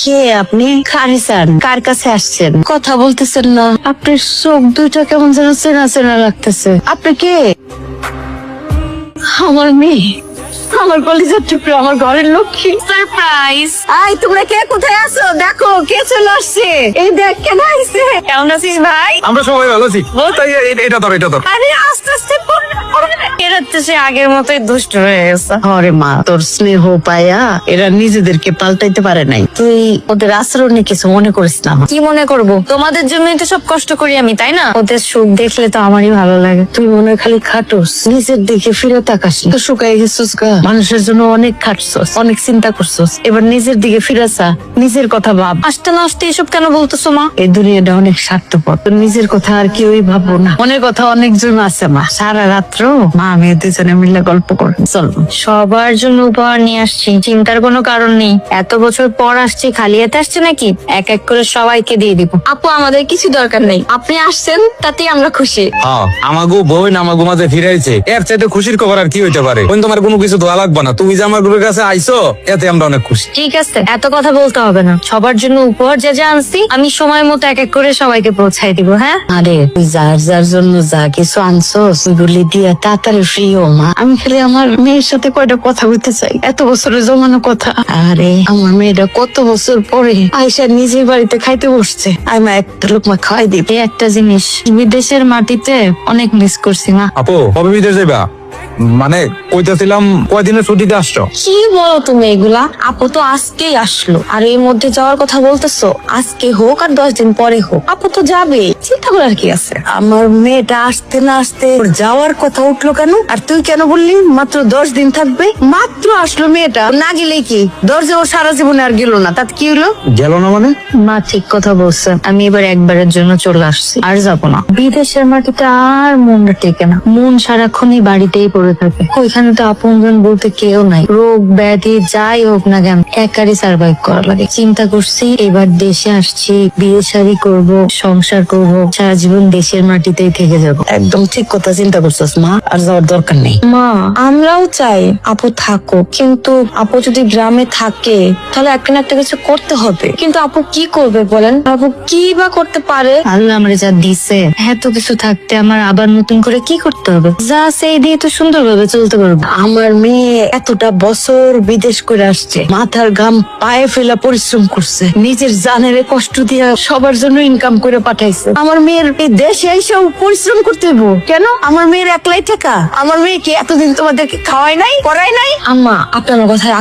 কে আপনি? খারিসান, কার কাছে আসছেন? কথা বলতেছেন না, আপনার চোখ দুইটা কেমন যেন চেনা চেনা লাগতেছে। আপনি কে? আমার মেয়ে, আমার কলিজার টুকরো, আমার ঘরের লক্ষ্মী। সারপ্রাইজ! আই, তোমরা কে কোথায় আছো? দেখো কে চলে আসছে। এই দেখ কেন আইছে। কেমন আছিস ভাই? আমরা সবাই ভালো আছি। তাই এটা ধর। আরে আস্তে আস্তে এরা তো সে আগের মতোই দুষ্ট হয়ে গেছে। হরে মা, তোর স্নেহ পায়া এরা নিজেদেরকে পাল্টাইতে পারে নাই। তুই ওদের আচরণে কিছু মনে করিস না। কি মনে করব? তোমাদের জন্যই তো সব কষ্ট করি আমি, তাই না? ওদের সুখ দেখলে তো আমারই ভালো লাগে। তুই মনে হয় খালি খাটোস, নিজের দিকে ফিরে তাকাস না। তো শুকাই গেছিস গা, মানুষের জন্য অনেক খাটছস, অনেক চিন্তা করছস, এবার নিজের দিকে ফিরে চা, নিজের কথা ভাব। আসতে না আসতে এসব কেন বলতেছো মা? এই দুনিয়াটা অনেক স্বার্থপর, তোর নিজের কথা আর কেউই ভাববো না। মনের কথা অনেকজন আছে মা। সারা রাত্র মা আমি দুজনে মিলে গল্প করি। চল, সবার জন্য উপহার নিয়ে আসছি, চিন্তার কোনো কারণ নেই। এত বছর পর আসছি, খালি হাতে আসছে নাকি? এক এক করে সবাইকে দিয়ে দিব। আপু আমাদের কিছু দরকার নেই, আপনি আসছেন তাতেই আমরা খুশি। হ্যাঁ, আমাগো বোন আমাগো মাঝে ফিরাইছে, এর চাইতে খুশির খবর আর কি হইতে পারে? বোন, তোমার কোনো কিছু দোয়া লাগবে না, তুমি যে আমার গ্রুপের কাছে আইছো এতে আমরা অনেক খুশি। ঠিক আছে, এত কথা বলতে হবে না। সবার জন্য উপহার যা যা আনছি আমি সময় মতো এক এক করে সবাইকে পৌঁছাই দিব। হ্যাঁ, আরে তুই যার যার জন্য যা কিছু আনছস ওইগুলি দিয়া তাড়াতাড়ি ফ্রি ও মা। আমি খালি আমার মেয়ের সাথে কয়টা কথা বলতে চাই, এত বছরের জমানো কথা। আরে আমার মেয়েটা কত বছর পরে আয়সা নিজের বাড়িতে খাইতে বসছে, আমি একটা লোকমা খাওয়াই দিব। এই একটা জিনিস বিদেশের মাটিতে অনেক মিস করছি মা। আপু, কবে বিদেশ যাইবা? মানে কইতেছিলাম কয়দিনের ছুটিতে আসছো? কি বলো তুমি এগুলা? আপু তো আজকেই আসলো, আর এর মধ্যে যাওয়ার কথা বলতেছো। আজকে হোক আর 10 দিন পরে হোক, আপু তো যাবে, চিন্তা করার কি আছে? আমার মেয়েটা আসতে না আসতে ওর যাওয়ার কথা উঠলো কেন? আর তুই কেন বললি মাত্র 10 দিন থাকবে? মাত্র আসলো মেয়েটা, না গেলে কি দরজা ও সারা জীবনে আর গেল না, তাতে কি হলো? গেল না মানে? মা ঠিক কথা বলছে, আমি এবার একবারের জন্য চলে আসছি, আর যাবো না। বিদেশের মাটিতে আর মনটা টেকে না, মন সারাক্ষণই বাড়িতেই পড়ে থাকে। ওইখানে তো আপনজন বলতে কেউ নাই, রোগ ব্যাধি যাই হোক না কেন একারই সার্ভাইভ করা লাগে। চিন্তা করছি এবার দেশে আসছি, বিয়ে শাদী করবো, সংসার করবো, সারা জীবন দেশের মাটিতেই থেকে যাব। একদম ঠিক কথা চিন্তা করছিস মা, আর যাওয়ার দরকার নেই। মা, আমরাও চাই আপু থাকো, কিন্তু আপু যদি গ্রামে থাকে তাহলে একটা না একটা কিছু করতে হবে। কিন্তু আপু কি করবে বলেন? আপু কি বা করতে পারে? আল্লাহ আমারে যা দিছে, এত কিছু থাকতে আমার আবার নতুন করে কি করতে হবে? যা সেই দিয়ে তো সুন্দরভাবে চলতে পারবো। আমার মেয়ে এতটা বছর বিদেশ করে আসছে, মাথার ঘাম পায়ে ফেলা পরিশ্রম করছে, নিজের জানের কষ্ট দিয়া সবার জন্য ইনকাম করে পাঠাইছে। আমার মেয়ের এই দেশে এসেও পরিশ্রম করতে হইব কেন? আমার মেয়ের একলাই টাকা? আমার মেয়ে কি এতদিন তোমাদেরকে খাওয়াই নাই, করাই নাই? আম্মা, আপনার কথায়